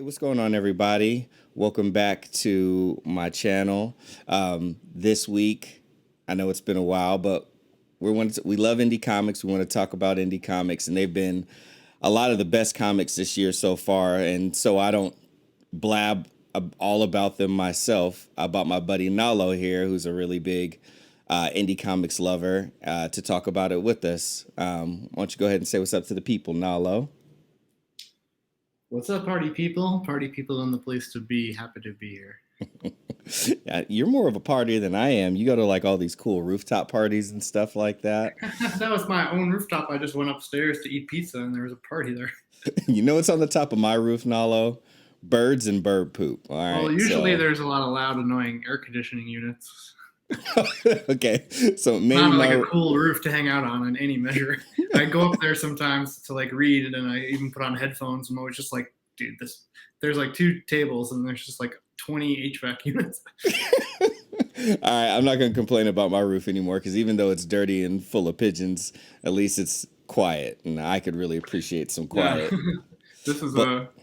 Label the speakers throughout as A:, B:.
A: What's going on, everybody? Welcome back to my channel. This week, I know it's been a while, but we love indie comics. We want to talk about indie comics, and they've been a lot of the best comics this year so far. And so I don't blab all about them myself. About my buddy Nalo here, who's a really big indie comics lover, to talk about it with us. Why don't you go ahead and say what's up to the people, Nalo?
B: What's up, party people? Party people in the place to be. Happy to be here.
A: Yeah, you're more of a partier than I am. You go to like all these cool rooftop parties and stuff like that.
B: That was my own rooftop. I just went upstairs to eat pizza, and there was a party there.
A: You know what's on the top of my roof, Nalo? Birds and bird poop. All
B: Well,
A: right,
B: usually
A: so
B: there's a lot of loud, annoying air conditioning units.
A: okay, so maybe
B: Not like a
A: my
B: cool roof to hang out on in any measure. I go up there sometimes to like read, and I even put on headphones. I'm always just like, dude, this. There's like two tables, and there's just like 20 HVAC units.
A: all right, I'm not gonna complain about my roof anymore because even though it's dirty and full of pigeons, at least it's quiet, and I could really appreciate some
B: Yeah,
A: quiet.
B: this is
A: But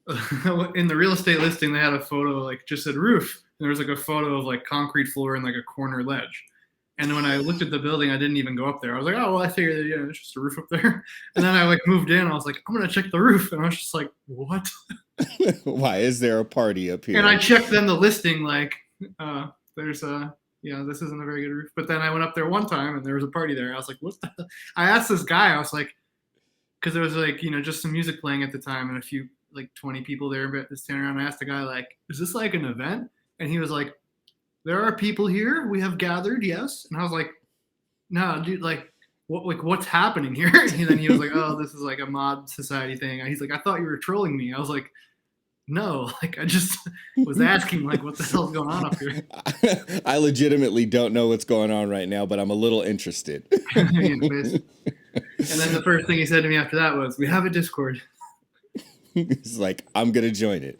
B: a in the real estate listing. They had a photo like just said roof. And there was like a photo of like concrete floor and like a corner ledge. And when I looked at the building, I didn't even go up there. I was like, oh well, I figured that, it's just a roof up there. And then I like moved in. I was like, I'm gonna check the roof, and I was just like, what?
A: why is there a party up
B: And I
A: here?
B: checked then the listing like, there's a this isn't a very good roof. But then I went up there one time and there was a party there. I was like, what the? I asked this guy. I was like, because there was like just some music playing at the time and a few like 20 people there but standing around. I asked the guy like, is this like an event? And he was like, there are people here. We have gathered, yes. And I was like, no, dude, what's happening here? And then he was like, oh, this is like a mod society thing. And he's like, I thought you were trolling me. I was like, no, like I just was asking like what the hell's going on up here.
A: I legitimately don't know what's going on right now, but I'm a little interested.
B: And then the first thing he said to me after that was, we have a Discord.
A: It's like, I'm going to join it.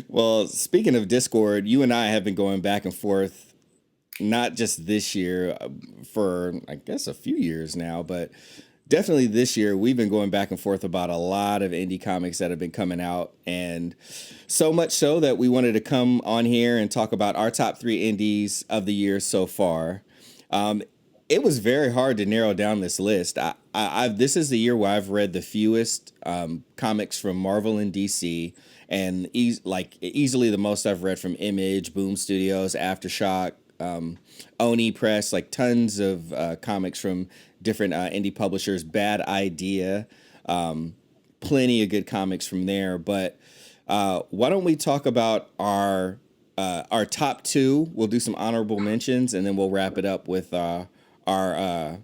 A: Well, speaking of Discord, you and I have been going back and forth, not just this year, for I guess a few years now, but definitely this year, we've been going back and forth about a lot of indie comics that have been coming out. And so much so that we wanted to come on here and talk about our top three indies of the year so far. Um, it was very hard to narrow down this list. This is the year where I've read the fewest comics from Marvel and DC, and easily the most I've read from Image, Boom Studios, Aftershock, Oni Press, like tons of comics from different indie publishers. Bad Idea, plenty of good comics from there. But why don't we talk about our top two? We'll do some honorable mentions, and then we'll wrap it up with our our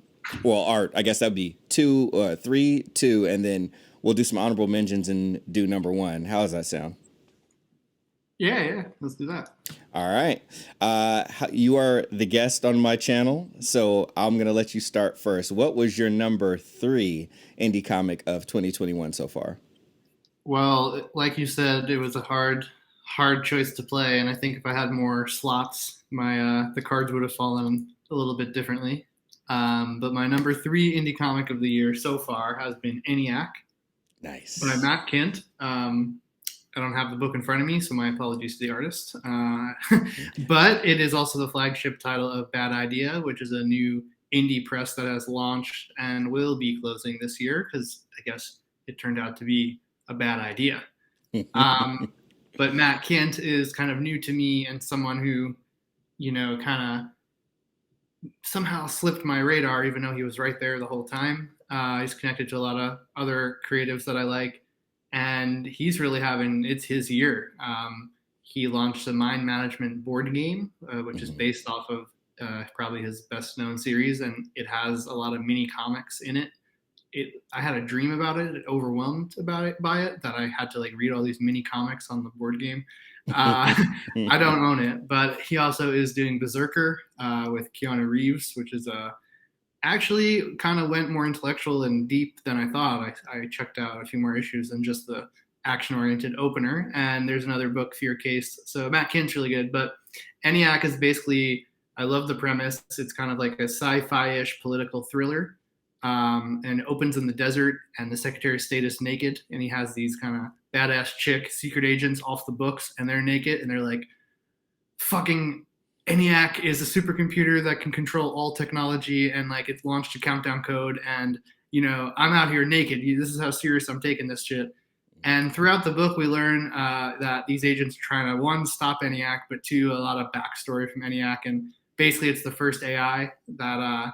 A: I guess that'd be two, three, two, and then we'll do some honorable mentions and do number one. How does that sound?
B: Yeah, let's do that.
A: All right. You are the guest on my channel, so I'm going to let you start first. What was your number three indie comic of 2021 so far?
B: Well, like you said, it was a hard choice to play, and I think if I had more slots, my the cards would have fallen a little bit differently. But my number three indie comic of the year so far has been Iniac by
A: Nice.
B: Matt Kint. I don't have the book in front of me, so my apologies to the artist. But it is also the flagship title of Bad Idea, which is a new indie press that has launched and will be closing this year because I guess it turned out to be a bad idea. Um, but Matt Kint is kind of new to me and someone who, kind of somehow slipped my radar, even though he was right there the whole time. He's connected to a lot of other creatives that I like, and he's really it's his year. He launched a mind management board game, which is
A: Mhm.
B: based off of probably his best known series, and it has a lot of mini comics in it. I had a dream about it, overwhelmed by it, that I had to like read all these mini comics on the board game. Uh, I don't own it, but he also is doing Berserker with Keanu Reeves, which is actually kind of went more intellectual and deep than I thought. I checked out a few more issues than just the action-oriented opener. And there's another book, Fear Case. So Matt Kint's really good, but Eniac is basically, I love the premise. It's kind of like a sci-fi-ish political thriller, and it opens in the desert, and the Secretary of State is naked, and he has these kind of badass chick secret agents off the books, and they're naked, and they're like, fucking ENIAC is a supercomputer that can control all technology, and like it's launched a countdown code, and I'm out here naked. This is how serious I'm taking this shit. And throughout the book, we learn that these agents are trying to, one, stop ENIAC, but two, a lot of backstory from ENIAC. And basically, it's the first AI that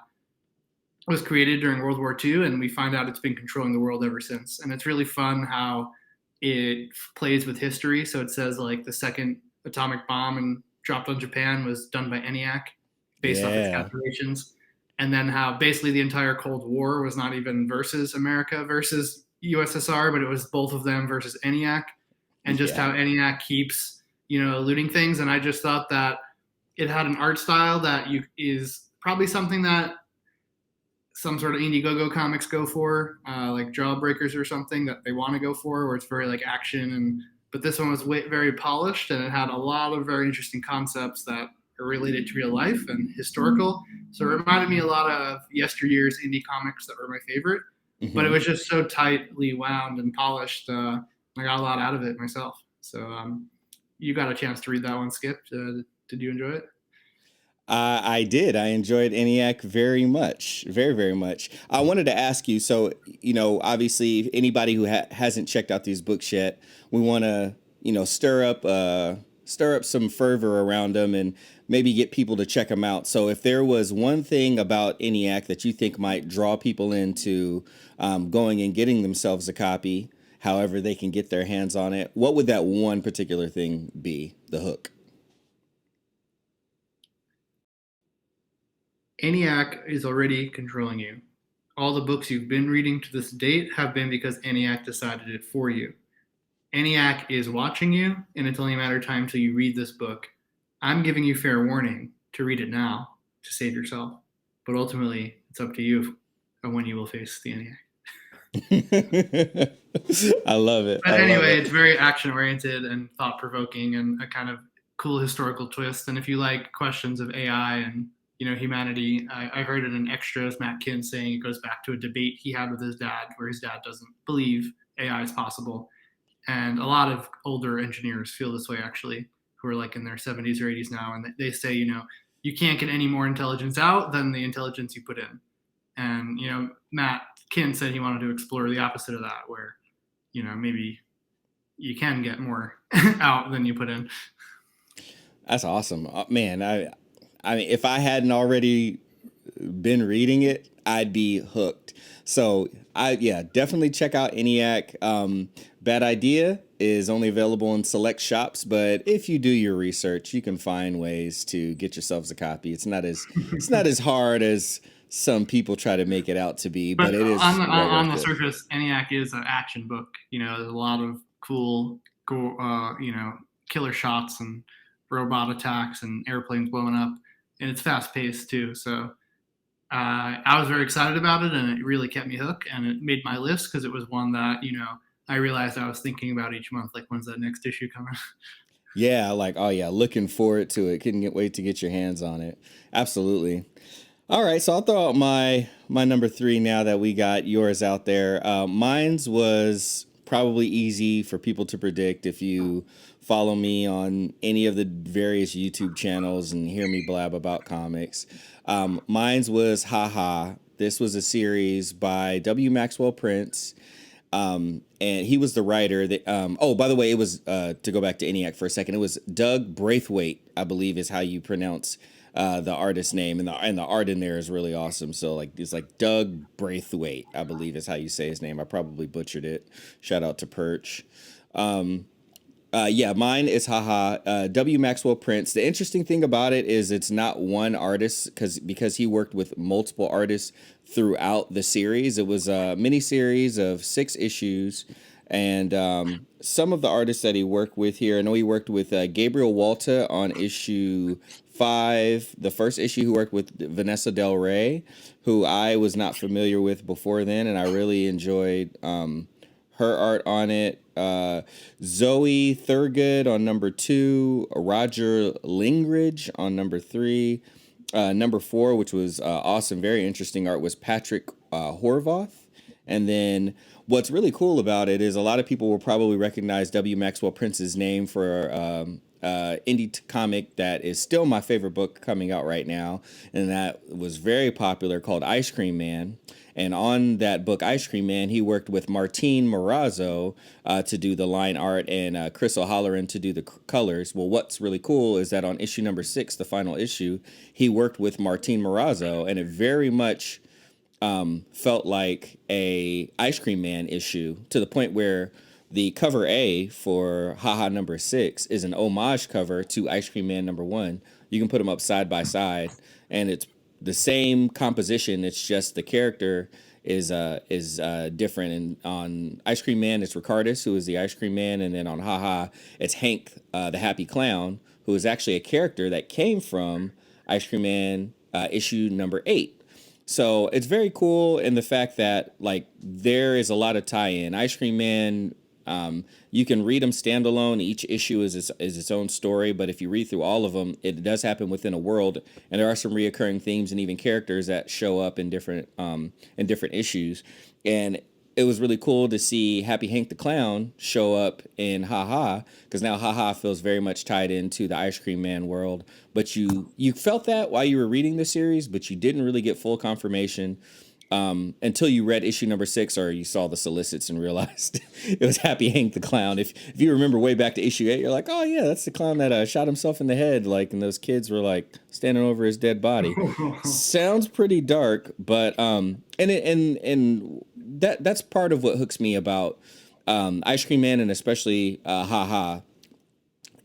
B: was created during World War II, and we find out it's been controlling the world ever since. And it's really fun how it plays with history. So it says like the second atomic bomb and dropped on Japan was done by ENIAC based off its calculations. And then how basically the entire Cold War was not even versus America versus USSR, but it was both of them versus ENIAC, and just how ENIAC keeps, eluding things. And I just thought that it had an art style that is probably something that some sort of Indiegogo comics go for, like Jawbreakers or something that they want to go for, where it's very like action. But this one was very polished, and it had a lot of very interesting concepts that are related to real life and historical. So it reminded me a lot of yesteryear's indie comics that were my favorite. Mm-hmm. But it was just so tightly wound and polished. I got a lot out of it myself. So you got a chance to read that one, Skip. Did you enjoy it?
A: I did. I enjoyed ENIAC very much. Very, very much. I wanted to ask you, so, obviously, anybody who hasn't checked out these books yet, we want to, stir up some fervor around them and maybe get people to check them out. So if there was one thing about ENIAC that you think might draw people into going and getting themselves a copy, however they can get their hands on it, what would that one particular thing be, the hook?
B: ENIAC is already controlling you. All the books you've been reading to this date have been because ENIAC decided it for you. ENIAC is watching you, and it's only a matter of time till you read this book. I'm giving you fair warning to read it now to save yourself. But ultimately, it's up to you when you will face the
A: ENIAC. I love it.
B: But anyway, it's very action-oriented and thought-provoking and a kind of cool historical twist. And if you like questions of AI and humanity, I heard in an extras Matt Kinn saying it goes back to a debate he had with his dad, where his dad doesn't believe AI is possible. And a lot of older engineers feel this way, actually, who are like in their 70s or 80s now. And they say, you can't get any more intelligence out than the intelligence you put in. And, Matt Kinn said he wanted to explore the opposite of that, where, maybe you can get more out than you put in.
A: That's awesome. Man, I mean, if I hadn't already been reading it, I'd be hooked. So definitely check out ENIAC. Bad Idea is only available in select shops, but if you do your research, you can find ways to get yourselves a copy. It's not as hard as some people try to make it out to be, but it is
B: on the surface. ENIAC is an action book. There's a lot of cool, killer shots and robot attacks and airplanes blowing up, and it's fast paced too. So I was very excited about it, and it really kept me hooked, and it made my list because it was one that I realized I was thinking about each month, like, when's that next issue coming?
A: Yeah, like, oh yeah, looking forward to it. Couldn't wait to get your hands on it. Absolutely. All right, so I'll throw out my number 3 now that we got yours out there. Mine's was probably easy for people to predict if you follow me on any of the various YouTube channels and hear me blab about comics. Mine's was Haha. This was a series by W. Maxwell Prince. And he was the writer that, by the way, it was, to go back to ENIAC for a second, it was Doug Braithwaite, I believe is how you pronounce, the artist's name, and the art in there is really awesome. So like, it's like Doug Braithwaite, I believe is how you say his name. I probably butchered it. Shout out to Perch. Mine is Haha. W. Maxwell Prince. The interesting thing about it is it's not one artist because he worked with multiple artists throughout the series. It was a mini series of 6 issues, and some of the artists that he worked with here, I know he worked with Gabriel Walta on issue 5, the first issue. Who worked with Vanessa Del Rey, who I was not familiar with before then, and I really enjoyed her art on it. Zoe Thurgood on number 2, Roger Lingridge on number 3. Number 4, which was awesome, very interesting art, was Patrick Horvath. And then what's really cool about it is a lot of people will probably recognize W. Maxwell Prince's name for indie comic that is still my favorite book coming out right now, and that was very popular, called Ice Cream Man. And on that book, Ice Cream Man, he worked with Martine Morazzo to do the line art, and Chris O'Halloran to do the colors. Well, what's really cool is that on issue number 6, the final issue, he worked with Martine Morazzo, and it very much felt like a Ice Cream Man issue, to the point where the cover A for Haha number 6 is an homage cover to Ice Cream Man number 1. You can put them up side by side, and it's the same composition. It's just the character is different. And on Ice Cream Man, it's Ricardus, who is the Ice Cream Man, and then on Haha, it's Hank, the Happy Clown, who is actually a character that came from Ice Cream Man issue number 8. So it's very cool in the fact that, like, there is a lot of tie-in. Ice Cream Man, you can read them standalone. Each issue is its own story, but if you read through all of them, it does happen within a world, and there are some reoccurring themes and even characters that show up in different issues. And it was really cool to see Happy Hank the Clown show up in Haha, because now Haha feels very much tied into the Ice Cream Man world. But you felt that while you were reading the series, but you didn't really get full confirmation until you read issue number 6, or you saw the solicits and realized it was Happy Hank the Clown. If you remember way back to issue 8, you're like, oh yeah, that's the clown that shot himself in the head, like, and those kids were like standing over his dead body. Sounds pretty dark, but and that's part of what hooks me about Ice Cream Man, and especially Haha.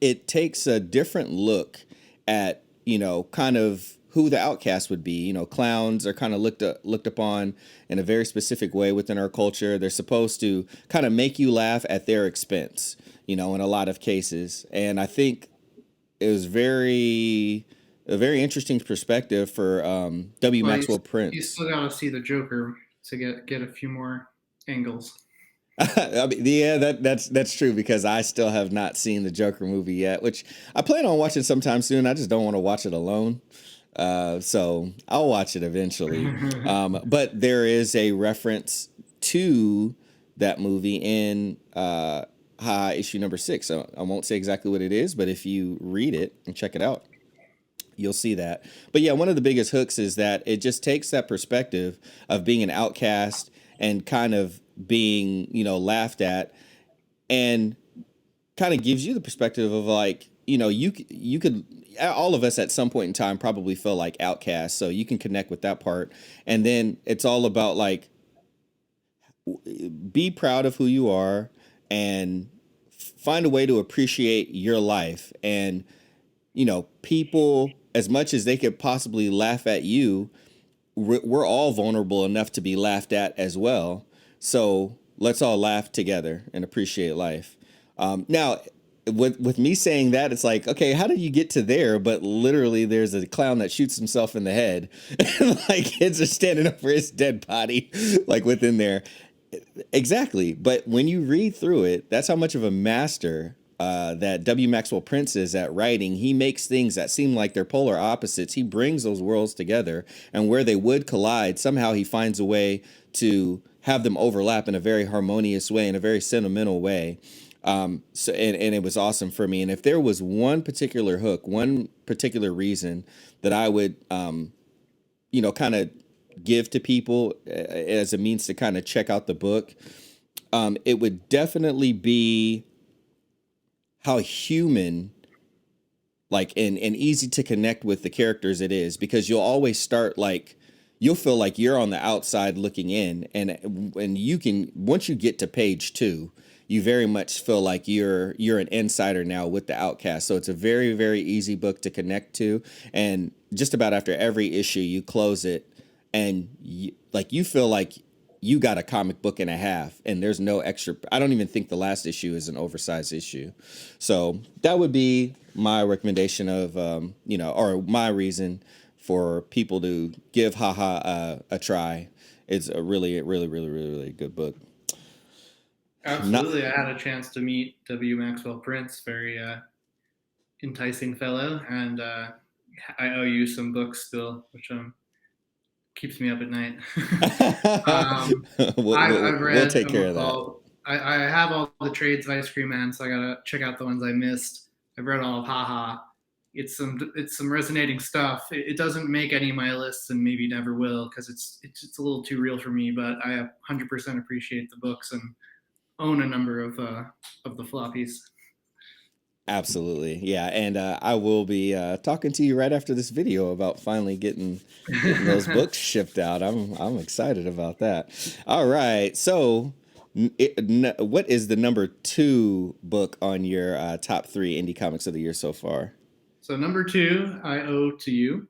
A: It takes a different look at, kind of who the outcast would be. Clowns are kind of looked upon in a very specific way within our culture. They're supposed to kind of make you laugh at their expense, in a lot of cases. And I think it was a very interesting perspective for W.
B: Well,
A: Maxwell
B: you
A: Prince.
B: still got to see the Joker to get a few more angles.
A: I mean, yeah, that's true, because I still have not seen the Joker movie yet, which I plan on watching sometime soon. I just don't want to watch it alone. So I'll watch it eventually. But there is a reference to that movie in issue number 6. So I won't say exactly what it is, but if you read it and check it out, you'll see that. But yeah, one of the biggest hooks is that it just takes that perspective of being an outcast and kind of being, laughed at, and kind of gives you the perspective of, like, you could, all of us at some point in time probably feel like outcasts, so you can connect with that part. And then it's all about, like, be proud of who you are and find a way to appreciate your life. And people, as much as they could possibly laugh at you, we're all vulnerable enough to be laughed at as well. So let's all laugh together and appreciate life. Now, with me saying that, it's like, okay, how did you get to there? But literally, there's a clown that shoots himself in the head, and like kids are standing over his dead body, like within there. Exactly. But when you read through it, that's how much of a master that W. Maxwell Prince is at writing. He makes things that seem like they're polar opposites. He brings those worlds together, and where they would collide, somehow he finds a way to have them overlap in a very harmonious way, in a very sentimental way. So and it was awesome for me. And if there was one particular hook, one particular reason that I would, kind of give to people as a means to kind of check out the book, it would definitely be how human, like, and easy to connect with the characters it is, because you'll always start, like, you'll feel like you're on the outside looking in, and when you can, once you get to page 2, you very much feel like you're an insider now with the outcast. So it's a very, very easy book to connect to, and just about after every issue you close it and you feel like you got a comic book and a half, and there's no extra. I don't even think the last issue is an oversized issue. So that would be my recommendation of, or my reason for people to give Haha a try. It's a really, really, really, really, really good book.
B: Absolutely. I had a chance to meet W. Maxwell Prince, very enticing fellow, and I owe you some books still, which I'm keeps me up at night. um,
A: we'll,
B: I've
A: we'll
B: read
A: take
B: a
A: care
B: book
A: of that.
B: called I have all the trades of Ice Cream Man, so I gotta check out the ones I missed. I've read all of Haha. It's some resonating stuff. It doesn't make any of my lists, and maybe never will, because it's a little too real for me. But I 100% appreciate the books and own a number of the floppies.
A: Absolutely. Yeah. And I will be talking to you right after this video about finally getting those books shipped out. I'm excited about that. All right. So what is the number 2 book on your top 3 indie comics of the year so far?
B: So number 2, I owe to you,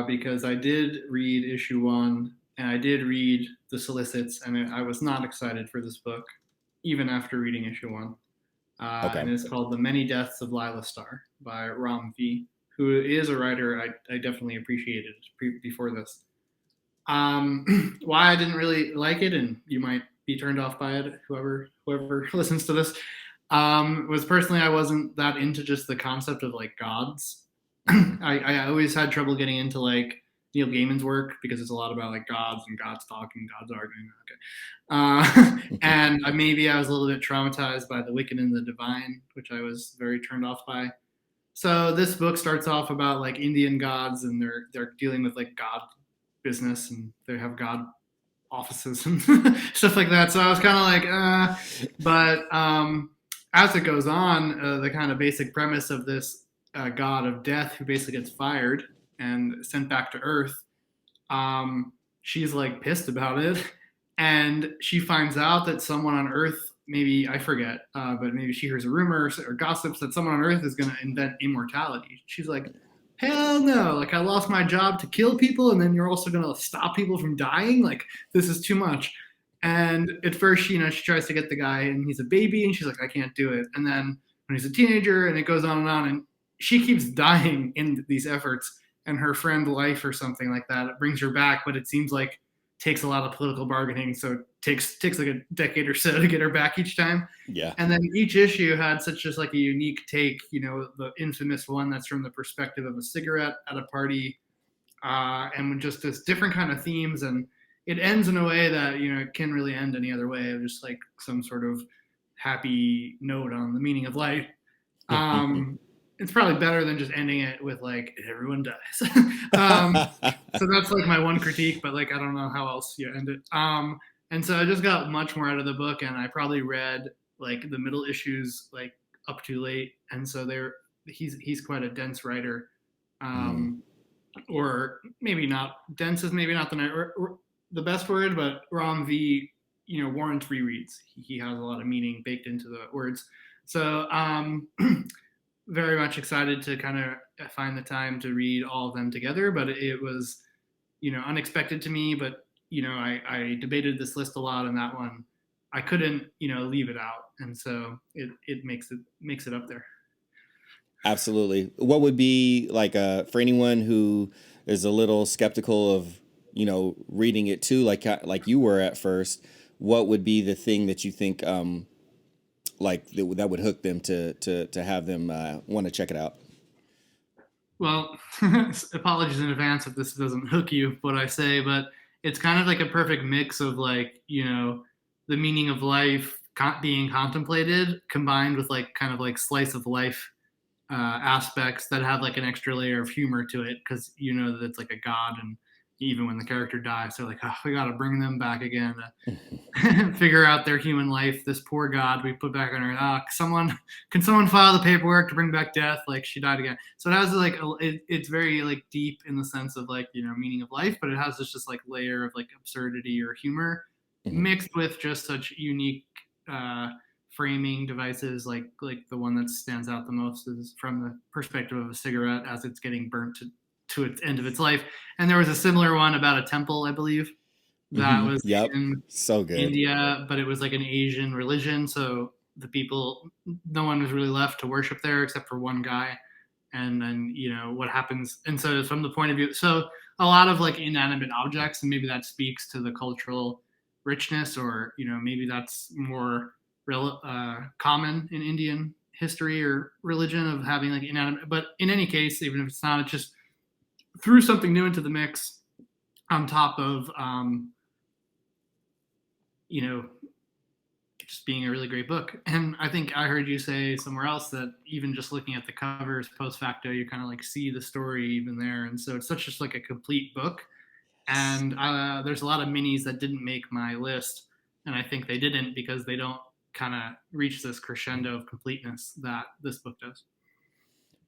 B: because I did read issue 1 and I did read the solicits, and I was not excited for this book, even after reading issue 1.
A: Okay.
B: And it's called The Many Deaths of Lila Star by Ram V, who is a writer I definitely appreciated before this. Why I didn't really like it, and you might be turned off by it, whoever listens to this, was personally I wasn't that into just the concept of like gods. I always had trouble getting into like Neil Gaiman's work, because it's a lot about like gods and gods talking, gods arguing. And maybe I was a little bit traumatized by The Wicked and the Divine, which I was very turned off by. So this book starts off about like Indian gods, and they're dealing with like god business, and they have god offices and stuff like that. So I was kind of like, but as it goes on, the kind of basic premise of this god of death, who basically gets fired and sent back to Earth, she's like pissed about it, and she finds out that someone on Earth, maybe I forget, but maybe she hears a rumor or gossips that someone on Earth is going to invent immortality. She's like, hell no, like I lost my job to kill people, and then you're also going to stop people from dying? Like, this is too much. And at first, she tries to get the guy, and he's a baby, and she's like, I can't do it. And then when he's a teenager, and it goes on, and she keeps dying in these efforts, and her friend Life or something like that, it brings her back, but it seems like takes a lot of political bargaining, so it takes like a decade or so to get her back each time.
A: Yeah.
B: And then each issue had such just like a unique take, the infamous one that's from the perspective of a cigarette at a party, and just this different kind of themes. And it ends in a way that it can't really end any other way, of just like some sort of happy note on the meaning of life. It's probably better than just ending it with like everyone dies. So that's like my one critique, but like I don't know how else you end it. And so I just got much more out of the book, and I probably read like the middle issues like up too late, and so he's quite a dense writer, or maybe not dense is maybe not the best word, but Ram V warrants rereads. He has a lot of meaning baked into the words. So very much excited to kind of find the time to read all of them together, but it was unexpected to me. But I debated this list a lot, and that one I couldn't leave it out, and so it makes it up there.
A: Absolutely. What would be like for anyone who is a little skeptical of reading it too, like you were at first, what would be the thing that you think like that would hook them to have them want to check it out?
B: Well, apologies in advance if this doesn't hook you, what I say, but it's kind of like a perfect mix of like, the meaning of life being contemplated, combined with like kind of like slice of life aspects that have like an extra layer of humor to it, because that it's like a god, and even when the character dies, they're like, oh, we got to bring them back again to figure out their human life. This poor god we put back on Earth. Can someone file the paperwork to bring back Death? Like, she died again. So it has like it's very like deep in the sense of like meaning of life, but it has this just like layer of like absurdity or humor mixed with just such unique framing devices. Like the one that stands out the most is from the perspective of a cigarette as it's getting burnt to its end of its life. And there was a similar one about a temple, I believe, that was in
A: so good.
B: India, but it was like an Asian religion. So the people, no one was really left to worship there except for one guy. And then, what happens. And so from the point of view, so a lot of like inanimate objects, and maybe that speaks to the cultural richness, or, maybe that's more common in Indian history or religion, of having like inanimate. But in any case, even if it's not, it's just threw something new into the mix. on top of you know, just being a really great book. And I think I heard you say somewhere else that even just looking at the covers post facto, you kind of like see the story even there. And so it's such just like a complete book.
A: Yes.
B: And there's a lot of minis that didn't make my list, and I think they didn't because they don't kind of reach this crescendo of completeness that this book does.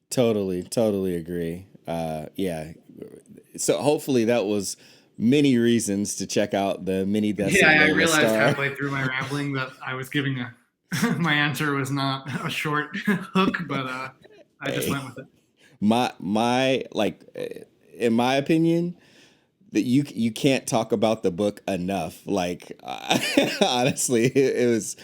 A: Totally agree. Yeah. So hopefully that was many reasons to check out the mini deaths
B: Yeah,
A: of
B: I
A: Layla
B: realized
A: Star.
B: halfway through my rambling that I was giving a my answer was not a short hook, but I just
A: Hey,
B: went with it.
A: my like, in my opinion, that you can't talk about the book enough. Like, honestly, it was.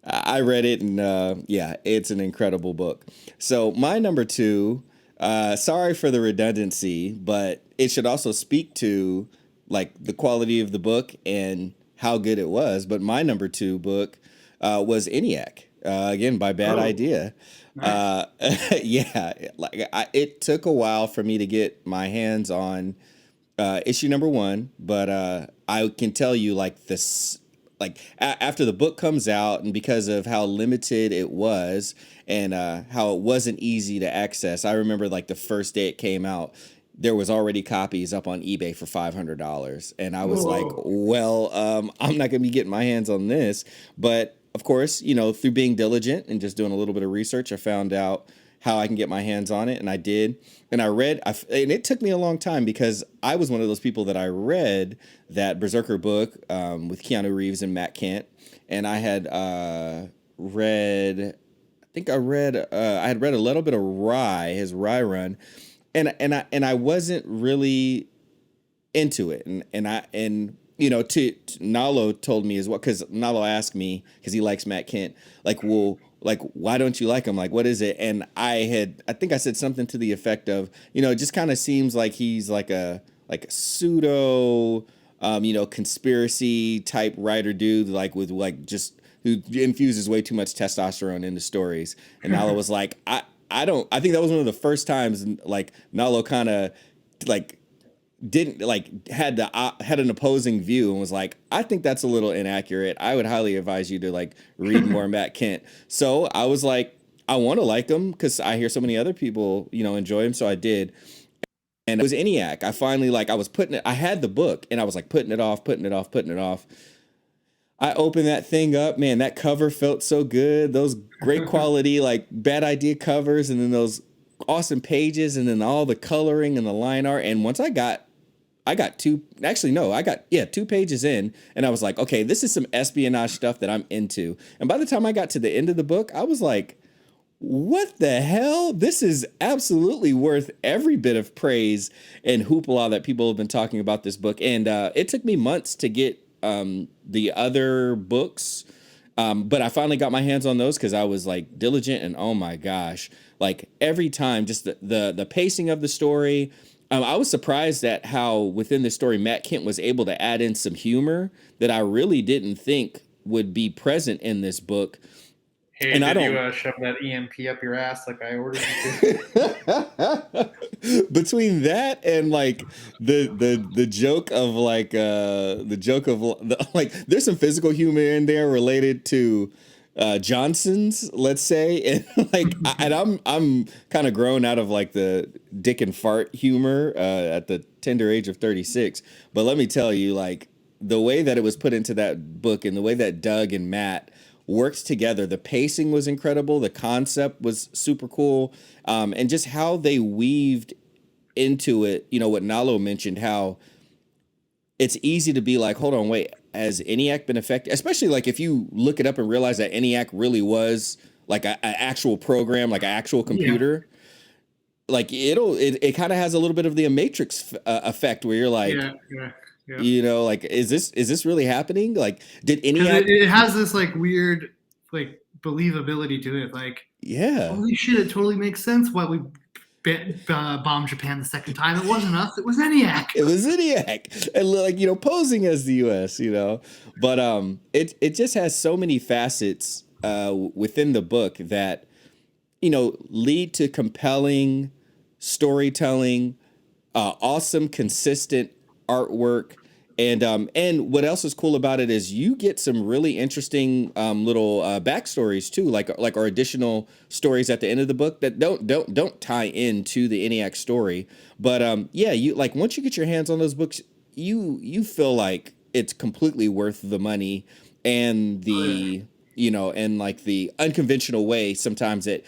A: I read it, and yeah, it's an incredible book. So my number two. Sorry for the redundancy, but it should also speak to like the quality of the book and how good it was. But my number two book was Iniac. Again, by Bad
B: Oh,
A: Idea.
B: nice.
A: Uh, yeah, it took a while for me to get my hands on issue number one, but I can tell you like this, like after the book comes out, and because of how limited it was and how it wasn't easy to access, I remember like the first day it came out, there was already copies up on eBay for $500, and I was like,
B: Whoa.
A: well, I'm not gonna be getting my hands on this, but of course, through being diligent and just doing a little bit of research, I found out how I can get my hands on it, and I did. And I read, and it took me a long time because I was one of those people that I read that Berserker book with Keanu Reeves and Matt Kent, and I had read, I think I had read a little bit of Rye, his Rye run, and I wasn't really into it, and to Nalo told me as well, because Nalo asked me because he likes Matt Kent, like, well, like, why don't you like him, like, what is it? And I think I said something to the effect of, it just kind of seems like he's like a pseudo conspiracy type writer dude, like with like just who infuses way too much testosterone into stories. And Nalo was like, I think that was one of the first times like Nalo kind of like didn't like had an opposing view and was like, I think that's a little inaccurate. I would highly advise you to like read more Matt Kent. So I was like, I want to like him because I hear so many other people enjoy him. So I did, and it was Eniac. I finally like I was putting it. I had the book and I was like putting it off, putting it off, putting it off. I opened that thing up, man. That cover felt so good. Those great quality, like Bad Idea covers, and then those awesome pages, and then all the coloring and the line art. And once I got two, actually, no, I got, yeah, 2 pages in, and I was like, okay, this is some espionage stuff that I'm into. And by the time I got to the end of the book, I was like, what the hell? This is absolutely worth every bit of praise and hoopla that people have been talking about this book. And it took me months to get the other books. But I finally got my hands on those because I was like diligent, and oh my gosh, like every time, just the pacing of the story. I was surprised at how within the story Matt Kent was able to add in some humor that I really didn't think would be present in this book.
B: Hey,
A: And I
B: did you
A: don't
B: shove that EMP up your ass like I ordered you to?
A: between that and like the joke of like like there's some physical humor in there related to Johnson's, let's say, and like and I'm kind of grown out of like the dick and fart humor at the tender age of 36, but let me tell you, like the way that it was put into that book and the way that Doug and Matt worked together, the pacing was incredible, the concept was super cool, and just how they weaved into it, what Nalo mentioned, how it's easy to be like, hold on, wait, has ENIAC been affected? Especially like if you look it up and realize that ENIAC really was like an actual program, like an actual
B: Yeah,
A: computer. Like it kind of has a little bit of the Matrix effect where you're like,
B: yeah, yeah, yeah.
A: like is this really happening? Like did
B: Because
A: ENIAC?
B: it has this like weird like believability to it. Like,
A: Yeah,
B: holy shit, it totally makes sense why we bombed Japan the second time. It wasn't us, it was ENIAC.
A: it was ENIAC, and like posing as the U.S. But it just has so many facets within the book that lead to compelling storytelling, awesome, consistent artwork. And what else is cool about it is you get some really interesting little backstories too, like or additional stories at the end of the book that don't tie into the Iniac story. But yeah, you like once you get your hands on those books, you feel like it's completely worth the money and
B: Oh, yeah.
A: the and like the unconventional way sometimes that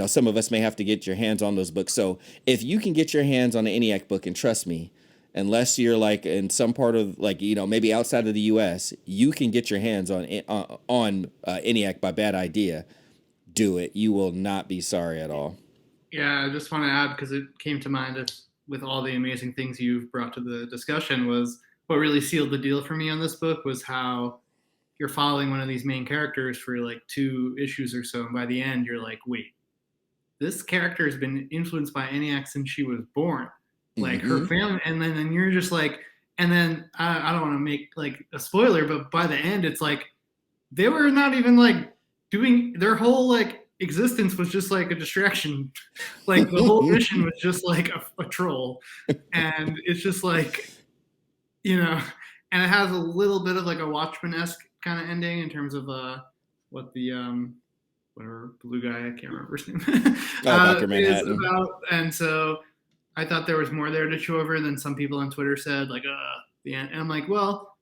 A: some of us may have to get your hands on those books. So if you can get your hands on an Eniac book, and trust me, unless you're like in some part of like maybe outside of the U.S., you can get your hands on Eniac by Bad Idea. Do it. You will not be sorry at all.
B: Yeah, I just want to add because it came to mind with all the amazing things you've brought to the discussion was what really sealed the deal for me on this book was how you're following one of these main characters for like 2 issues or so, and by the end you're like, wait, this character has been influenced by Eniac since she was born, like her
A: Mm-hmm.
B: family, and then you're just like, and then I don't want to make like a spoiler, but by the end it's like they were not even like doing their whole like existence was just like a distraction. Like the whole mission was just like a troll. And it's just like, you know, and it has a little bit of like a Watchmen esque kind of ending in terms of what the whatever blue guy, I can't remember his name,
A: Oh, Doctor
B: is
A: Manhattan.
B: about. And so I thought there was more there to chew over. And then some people on Twitter said like, the end. And I'm like, well,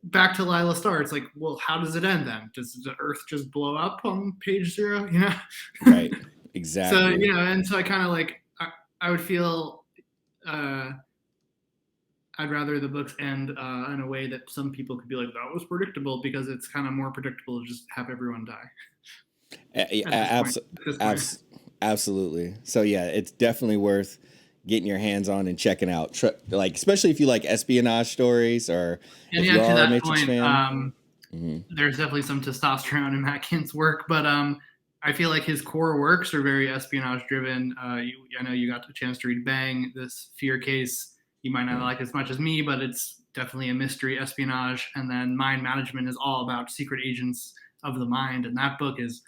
B: back to Lila Star. It's like, well, how does it end then? Does the Earth just blow up on page 0? You know.
A: Right.
B: So
A: Exactly.
B: and so I kind of like I would feel I'd rather the books end in a way that some people could be like that was predictable because it's kind of more predictable to just have everyone die
A: A-
B: at this
A: a-
B: point.
A: abs-
B: At this point.
A: abs- Absolutely. So yeah, it's definitely worth getting your hands on and checking out. Like especially if you like espionage stories or
B: And
A: if you
B: yeah, to
A: are a
B: that
A: Matrix
B: point,
A: fan. Hmm.
B: there's definitely some testosterone in Matt Kint's work, but I feel like his core works are very espionage driven. I know you got the chance to read Bang, this fear case. You might not like as much as me, but it's definitely a mystery espionage. And then Mind Management is all about secret agents of the mind. And that book is,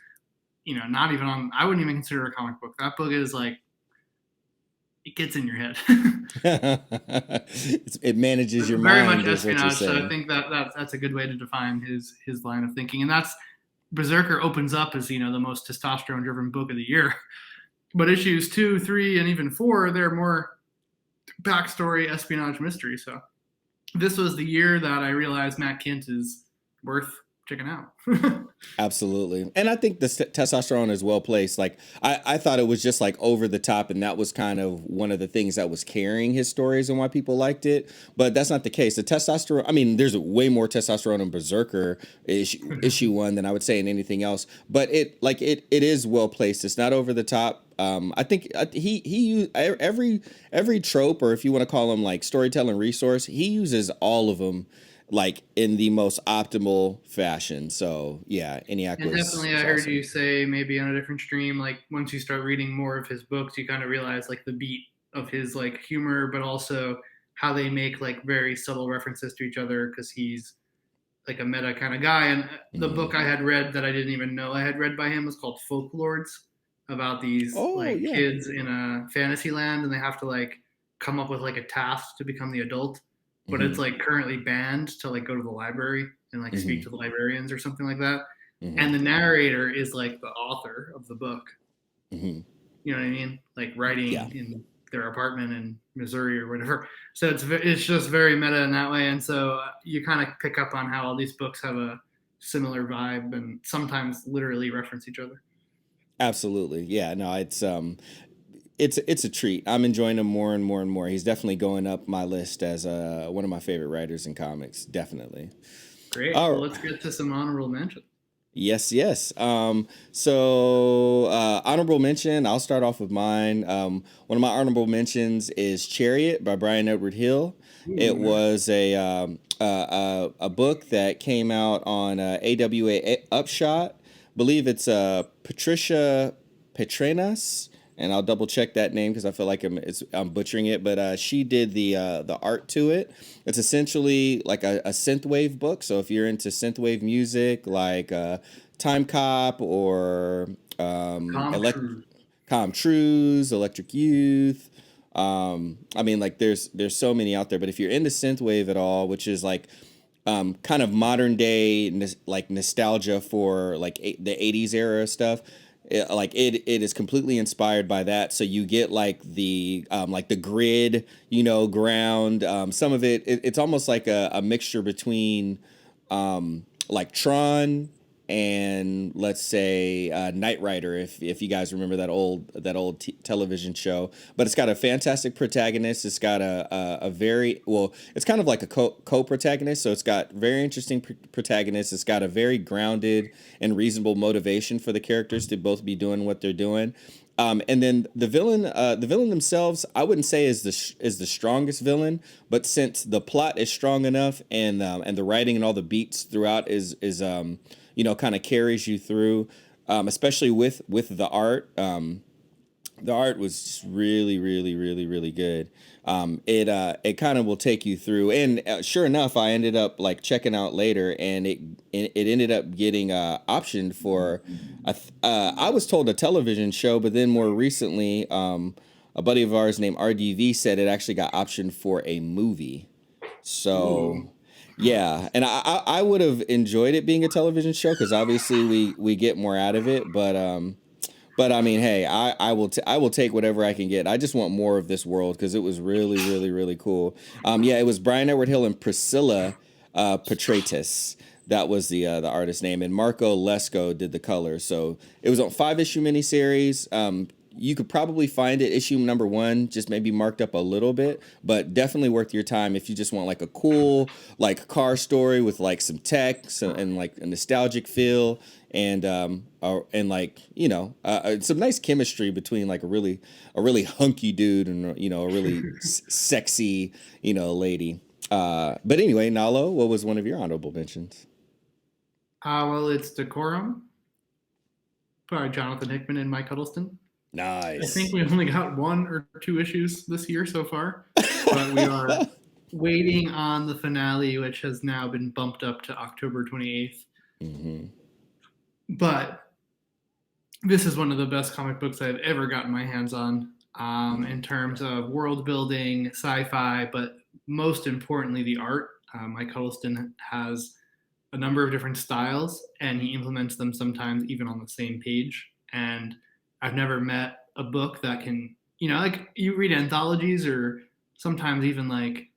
B: not even on. I wouldn't even consider it a comic book. That book is like it gets in your head.
A: It manages your
B: Very much
A: mind, is what you're
B: espionage. So I
A: saying.
B: think that's a good way to define his line of thinking, and that's Berserker opens up as the most testosterone driven book of the year, but issues 2, 3, and even 4 they're more backstory espionage mystery. So this was the year that I realized Matt Kint is worth checking out.
A: Absolutely. And I think the testosterone is well placed. Like, I thought it was just like over the top, and that was kind of one of the things that was carrying his stories and why people liked it. But that's not the case. The testosterone, I mean, there's way more testosterone in Berserker issue 1 than I would say in anything else. But it is well placed. It's not over the top. I think he used every trope, or if you want to call them like storytelling resource, he uses all of them like in the most optimal fashion. So yeah, ENIAC
B: And definitely, I
A: was
B: heard
A: awesome.
B: you say maybe on a different stream, like once you start reading more of his books, you kind of realize like the beat of his like humor, but also how they make like very subtle references to each other because he's like a meta kind of guy. And the
A: Hmm.
B: book I had read that I didn't even know I had read by him was called Folklords, about these
A: Oh
B: like
A: yeah.
B: kids in a fantasy land and they have to like come up with like a task to become the adult, but it's
A: Hmm.
B: like currently banned to like go to the library and like speak
A: Hmm.
B: to the librarians or something like that.
A: Hmm.
B: And the narrator is like the author of the book.
A: Hmm.
B: You know what I mean? Like
A: Yeah.
B: writing in their apartment in Missouri or whatever. So it's just very meta in that way, and so you kind of pick up on how all these books have a similar vibe and sometimes literally reference each other.
A: Absolutely. Yeah. No, it's a treat. I'm enjoying him more and more and more. He's definitely going up my list as one of my favorite writers in comics. Definitely.
B: Great. Well,
A: All
B: let's get to some honorable mention.
A: Yes, yes. So honorable mention. I'll start off with mine. One of my honorable mentions is Chariot by Brian Edward Hill. It
B: Ooh, nice.
A: was a book that came out on AWA Upshot. Believe it's Patricia Petrenas, and I'll double check that name because I feel like I'm butchering it. But she did the art to it. It's essentially like a synthwave book. So if you're into synthwave music, like Time Cop or
B: Tom
A: Elect
B: Cruise.
A: Com Trues, Electric Youth, I mean, like there's so many out there, but if you're into synthwave at all, which is like kind of modern day like nostalgia for like the 80s era stuff, it is completely inspired by that. So you get like the grid, ground. Some of it's almost like a mixture between like Tron and let's say Knight Rider, if you guys remember that old television show. But it's got a fantastic protagonist. It's got a very well. It's kind of like a co-protagonist. So it's got very interesting protagonists. It's got a very grounded and reasonable motivation for the characters to both be doing what they're doing. And then the villain themselves, I wouldn't say is the strongest villain, but since the plot is strong enough and the writing and all the beats throughout is kind of carries you through, especially with the art. The art was just really, really, really, really good. It kind of will take you through, and sure enough, I ended up like checking out later, and it ended up getting optioned for, I was told a television show, but then more recently, a buddy of ours named RDV said it actually got optioned for a movie. So.
B: Ooh.
A: Yeah, and I would have enjoyed it being a television show because obviously we get more out of it, but I mean, hey, I will take whatever I can get. I just want more of this world because it was really, really, really cool. Yeah, it was Brian Edward Hill and Priscilla Petratus. That was the artist name, and Marco Lesko did the colors. So it was a 5-issue miniseries. You could probably find it issue number 1, just maybe marked up a little bit, but definitely worth your time if you just want like a cool like car story with like some tech and like a nostalgic feel and like some nice chemistry between like a really hunky dude and a really sexy lady. But anyway, Nalo, what was one of your honorable mentions?
B: Well, it's Decorum by Jonathan Hickman and Mike Huddleston. I
A: Nice.
B: think we only got 1 or 2 issues this year so far, but we are waiting on the finale, which has now been bumped up to October 28th.
A: Mm-hmm.
B: But this is one of the best comic books I've ever gotten my hands on, in terms of world building, sci-fi, but most importantly, the art. Mike Huddleston has a number of different styles, and he implements them sometimes even on the same page. And I've never met a book that can, like you read anthologies or sometimes even like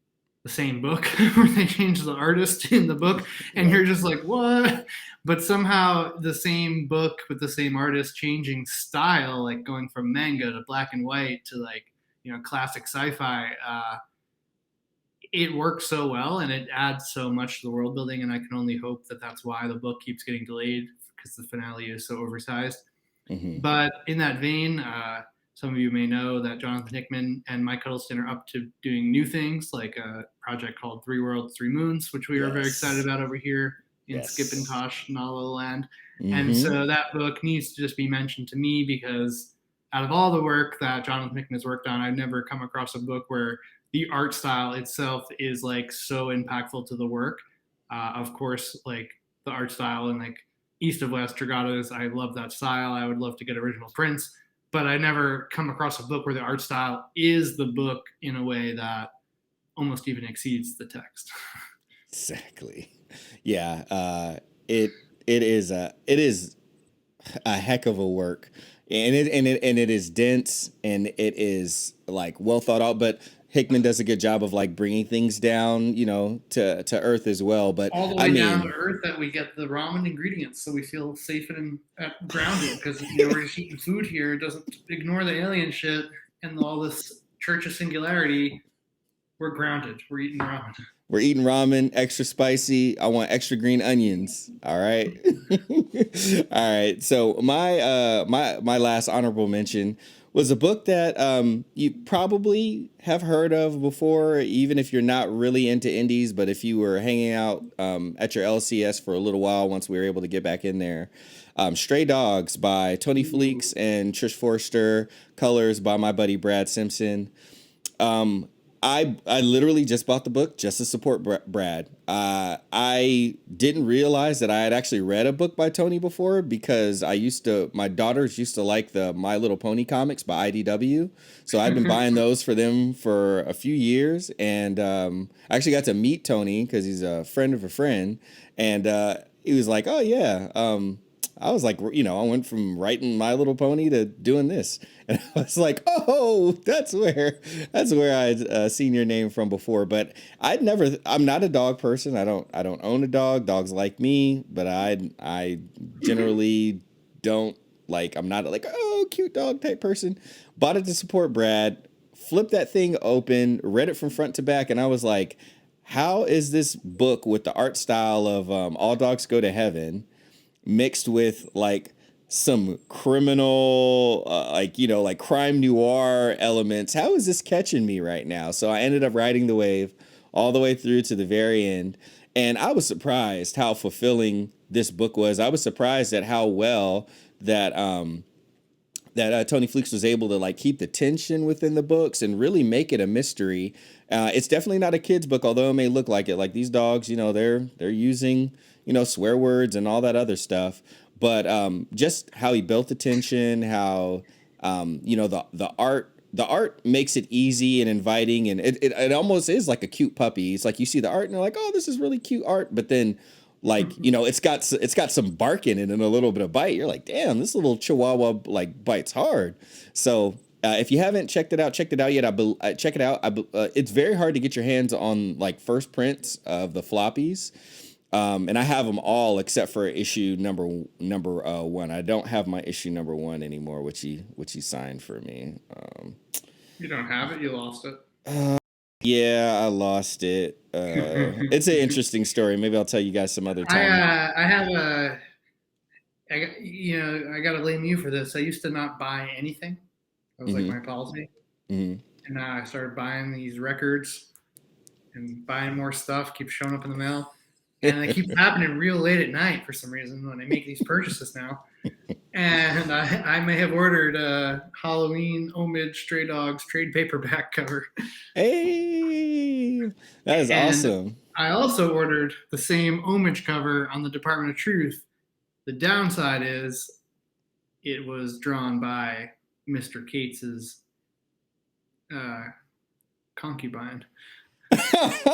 B: the same book where they change the artist in the book and you're just like, what? But somehow the same book with the same artist changing style, like going from manga to black and white to like, classic sci-fi, it works so well and it adds so much to the world building. And I can only hope that that's why the book keeps getting delayed because the finale is so oversized.
A: Mm-hmm.
B: But in that vein, some of you may know that Jonathan Hickman and Mike Huddleston are up to doing new things, like a project called 3 Worlds, 3 Moons, which we are very excited about over here in Skip and Tosh Nalo land.
A: Mm-hmm.
B: And so that book needs to just be mentioned to me because out of all the work that Jonathan Hickman has worked on, I've never come across a book where the art style itself is like so impactful to the work. Of course, like the art style and like East of West Dragados, I love that style. I would love to get original prints, but I never come across a book where the art style is the book in a way that almost even exceeds the text.
A: Exactly. Yeah. It is a heck of a work, and it is dense and it is like well thought out. But Hickman does a good job of like bringing things down, to earth as well. But
B: all the way down to earth that we get the ramen ingredients, so we feel safe and grounded because we're just eating food here. It doesn't ignore the alien shit and all this Church of Singularity. We're grounded. We're eating ramen.
A: We're eating ramen, extra spicy. I want extra green onions. All right. All right. So my last honorable mention was a book that you probably have heard of before, even if you're not really into indies. But if you were hanging out at your LCS for a little while, once we were able to get back in there, Stray Dogs by Tony Fleeks and Trish Forster, colors by my buddy Brad Simpson. I literally just bought the book just to support Brad. I didn't realize that I had actually read a book by Tony before because my daughters used to like the My Little Pony comics by IDW. So I've been buying those for them for a few years. And I actually got to meet Tony because he's a friend of a friend. And he was like, oh, yeah. I was like, I went from writing My Little Pony to doing this, and I was like, oh, that's where I'd seen your name from before. But I'm not a dog person. I don't own a dog. Dogs like me, but I generally don't like. I'm not like, oh, cute dog type person. Bought it to support Brad. Flipped that thing open, read it from front to back, and I was like, how is this book with the art style of All Dogs Go to Heaven mixed with like some criminal, like crime noir elements? How is this catching me right now? So I ended up riding the wave all the way through to the very end. And I was surprised how fulfilling this book was. I was surprised at how well that Tony Fleeks was able to like keep the tension within the books and really make it a mystery. It's definitely not a kid's book, although it may look like it. Like these dogs, they're using swear words and all that other stuff. But just how he built the tension, how the art makes it easy and inviting, and it almost is like a cute puppy. It's like you see the art and you're like, oh, this is really cute art, but then like it's got some bark in it and a little bit of bite. You're like, damn, this little chihuahua like bites hard. So if you haven't checked it out yet, check it out. It's very hard to get your hands on like first prints of the floppies. And I have them all except for issue number one. I don't have my issue number one anymore, which he signed for me.
B: You don't have it? You lost it?
A: Yeah, I lost it. It's an interesting story. Maybe I'll tell you guys some other time.
B: I got to blame you for this. I used to not buy anything. That was like
A: Mm-hmm.
B: my policy.
A: Mm-hmm.
B: And now I started buying these records and buying more stuff, keeps showing up in the mail. And it keeps happening real late at night for some reason when I make these purchases now. And I may have ordered a Halloween Homage Stray Dogs trade paperback cover.
A: Hey, that is
B: And
A: awesome.
B: I also ordered the same Homage cover on the Department of Truth. The downside is it was drawn by Mr. Cates's concubine.
A: Let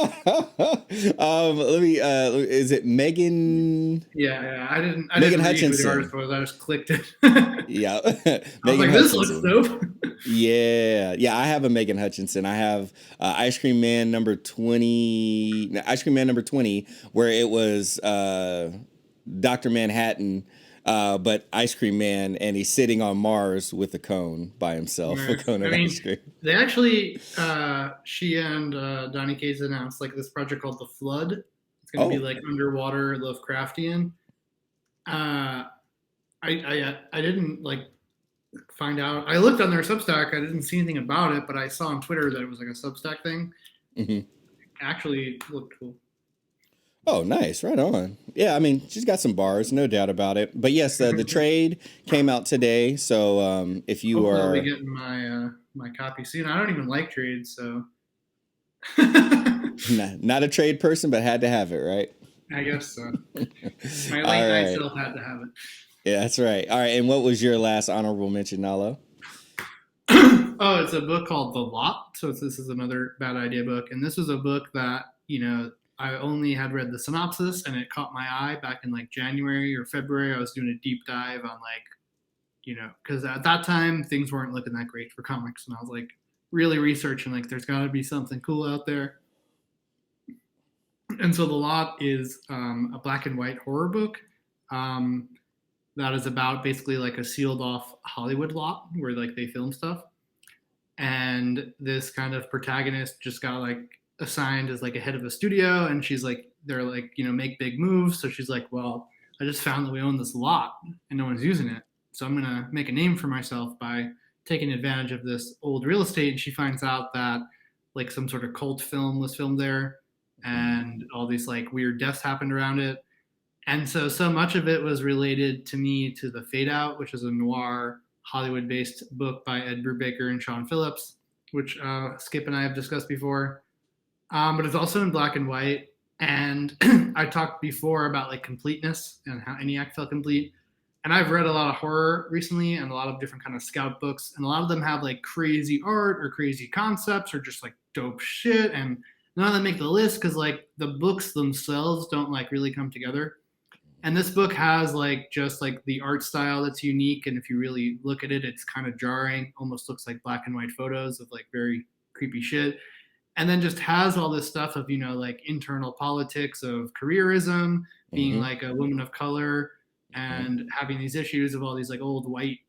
A: me. Is it Megan?
B: Yeah. I didn't
A: Megan
B: read who the
A: Hutchinson.
B: artist was. I just clicked it.
A: Yeah,
B: I was
A: Megan
B: like, this looks
A: Hutchinson.
B: dope.
A: Yeah. I have a Megan Hutchinson. I have Ice Cream Man number 20. No, Ice Cream Man number 20, where it was Dr. Manhattan, but Ice Cream Man, and he's sitting on Mars with a cone by himself, a cone of ice cream.
B: They actually, she and Donny Cates announced like this project called The Flood. It's going to be like underwater Lovecraftian. I didn't like find out. I looked on their Substack. I didn't see anything about it, but I saw on Twitter that it was like a Substack thing.
A: Mm-hmm.
B: Actually looked cool.
A: Oh, nice. Right on. Yeah, I mean, she's got some bars, no doubt about it. But yes, the trade came out today. So if you
B: Hopefully
A: are...
B: I'll be getting my copy soon. I don't even like trades, so...
A: not a trade person, but had to have it, right?
B: I guess so. My late night self had to have it.
A: Yeah, that's right. All right, and what was your last honorable mention, Nalo?
B: Oh, it's a book called The Lot. So this is another Bad Idea book. And this was a book that, I only had read the synopsis and it caught my eye back in like January or February. I was doing a deep dive on because at that time things weren't looking that great for comics. And I was like really researching, like there's got to be something cool out there. And so The Lot is a black and white horror book that is about basically like a sealed off Hollywood lot where like they film stuff. And this kind of protagonist just got like assigned as like a head of a studio, and she's like, they're like, make big moves. So she's like, well, I just found that we own this lot and no one's using it. So I'm going to make a name for myself by taking advantage of this old real estate. And she finds out that like some sort of cult film was filmed there and all these like weird deaths happened around it. And so much of it was related to me to The Fade Out, which is a noir Hollywood-based book by Ed Brubaker and Sean Phillips, which Skip and I have discussed before. But it's also in black and white. And I talked before about like completeness and how Iniac felt complete. And I've read a lot of horror recently and a lot of different kind of scout books, and a lot of them have like crazy art or crazy concepts or just like dope shit, and none of them make the list because like the books themselves don't like really come together. And this book has like just like the art style that's unique, and if you really look at it, it's kind of jarring, almost looks like black and white photos of like very creepy shit. And then just has all this stuff of, like internal politics of careerism, being
A: Mm-hmm.
B: like a woman of color,
A: Mm-hmm.
B: and having these issues of all these like old white,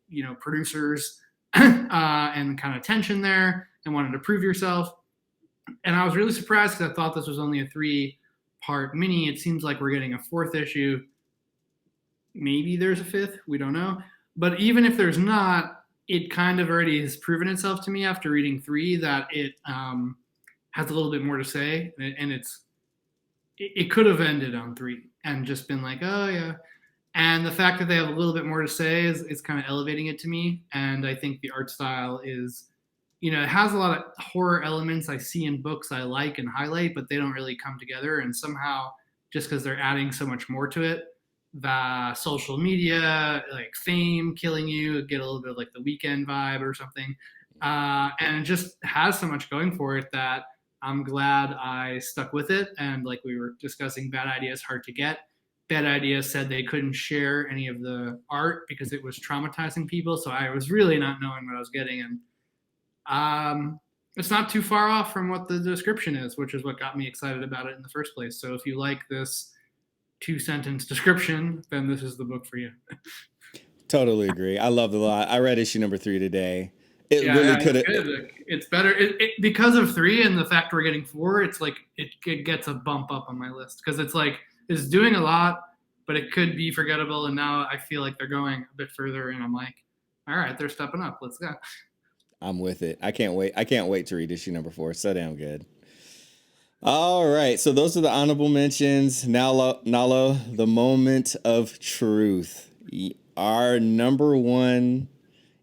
B: producers, and kind of tension there, and wanting to prove yourself. And I was really surprised because I thought this was only a 3-part mini. It seems like we're getting a 4th issue. Maybe there's a 5th. We don't know. But even if there's not, it kind of already has proven itself to me after reading 3 that it has a little bit more to say, and it could have ended on 3 and just been like, oh yeah. And the fact that they have a little bit more to say is kind of elevating it to me. And I think the art style is, it has a lot of horror elements I see in books I like and highlight, but they don't really come together. And somehow, just because they're adding so much more to it, the social media, like fame killing you, get a little bit of like the weekend vibe or something. And it just has so much going for it that I'm glad I stuck with it. And like we were discussing, Bad Ideas hard to get. Bad Ideas said they couldn't share any of the art because it was traumatizing people. So I was really not knowing what I was getting. And it's not too far off from what the description is, which is what got me excited about it in the first place. So if you like this 2-sentence description, then this is the book for you.
A: Totally agree. I loved it a lot. I read issue number 3 today. It
B: Yeah,
A: really
B: yeah,
A: could have.
B: it's good. It's better because of 3 and the fact we're getting 4. It's like it gets a bump up on my list because it's like it's doing a lot, but it could be forgettable. And now I feel like they're going a bit further, and I'm like, all right, they're stepping up. Let's go.
A: I'm with it. I can't wait. I can't wait to read issue number 4. So damn good. All right. So those are the honorable mentions. Nalo, the moment of truth. Our number 1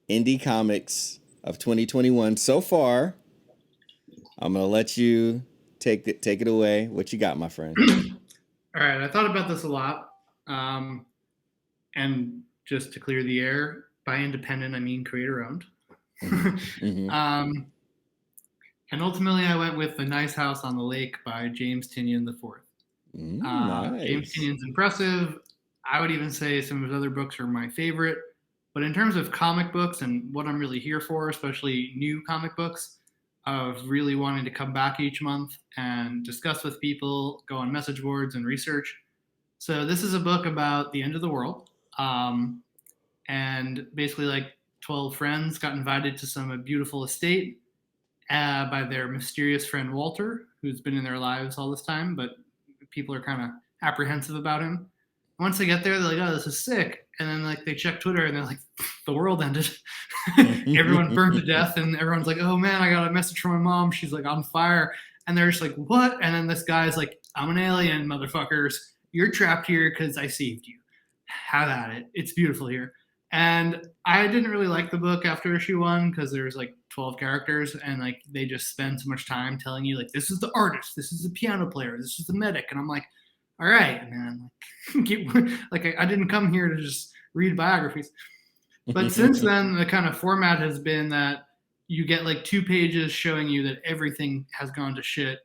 A: indie comics of 2021 so far. I'm gonna let you take it away. What you got, my friend?
B: All right, I thought about this a lot, and just to clear the air, by independent I mean creator owned.
A: Mm-hmm.
B: And ultimately, I went with The Nice House on the Lake by James Tynion IV.
A: Nice.
B: James Tynion's impressive. I would even say some of his other books are my favorite. But in terms of comic books and what I'm really here for, especially new comic books, of really wanting to come back each month and discuss with people, go on message boards and research. So this is a book about the end of the world. And basically like 12 friends got invited to some beautiful estate by their mysterious friend Walter, who's been in their lives all this time, but people are kind of apprehensive about him. Once they get there, they're like, oh, this is sick. And then like they check Twitter and they're like, the world ended. Everyone burned to death, and everyone's like, oh man, I got a message from my mom. She's like on fire. And they're just like, what? And then this guy's like, I'm an alien, motherfuckers. You're trapped here because I saved you. Have at it. It's beautiful here. And I didn't really like the book after issue 1 because there's like 12 characters, and like they just spend so much time telling you like, this is the artist, this is the piano player, this is the medic. And I'm like, all right, man, like I didn't come here to just read biographies. But since then, the kind of format has been that you get like 2 pages showing you that everything has gone to shit,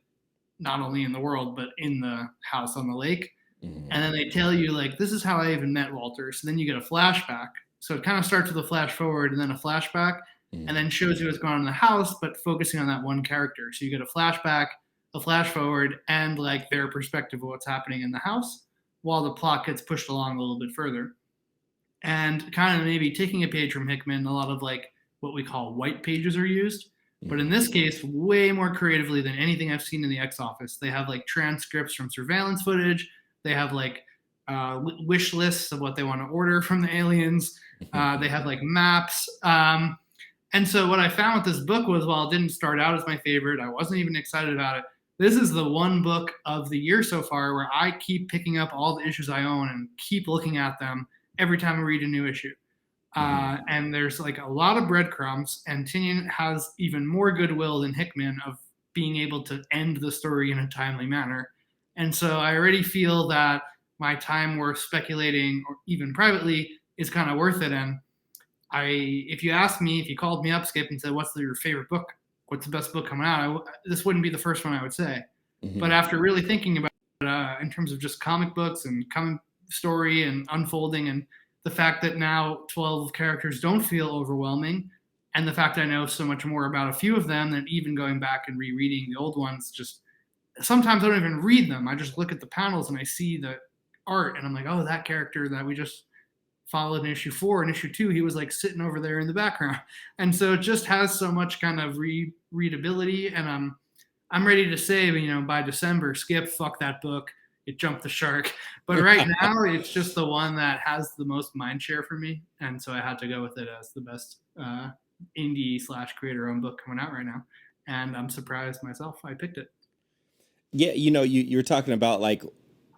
B: not only in the world, but in the house on the lake.
A: Mm-hmm.
B: And then they tell you like, this is how I even met Walter. So then you get a flashback. So it kind of starts with a flash forward and then a flashback, and then shows you what's going on in the house, but focusing on that one character. So you get a flashback, a flash forward, and like their perspective of what's happening in the house while the plot gets pushed along a little bit further. And kind of maybe taking a page from Hickman, a lot of like what we call white pages are used. But in this case, way more creatively than anything I've seen in the X Office. They have like transcripts from surveillance footage. They have like wish lists of what they want to order from the aliens. They have like maps. And so what I found with this book was, while it didn't start out as my favorite, I wasn't even excited about it. This is the one book of the year so far where I keep picking up all the issues I own and keep looking at them every time I read a new issue.
A: Hmm.
B: And there's like a lot of breadcrumbs, and Tinian has even more goodwill than Hickman of being able to end the story in a timely manner. And so I already feel that my time worth speculating, or even privately, is kind of worth it. And if you asked me, if you called me up, Skip, and said, "What's your favorite book? What's the best book coming out?" This wouldn't be the first one I would say. But
A: Hmm.
B: after really thinking about it, in terms of just comic books and comic story and unfolding, and the fact that now 12 characters don't feel overwhelming, and the fact I know so much more about a few of them than even going back and rereading the old ones, just sometimes I don't even read them. I just look at the panels and I see the art, and I'm like, oh, that character that we just followed in issue 4 and issue 2, he was like sitting over there in the background. And so it just has so much kind of readability. And I'm ready to say, by December, Skip, fuck that book. It jumped the shark. But right now, it's just the one that has the most mind share for me. And so I had to go with it as the best indie / creator owned book coming out right now. And I'm surprised myself I picked it.
A: Yeah, you're talking about like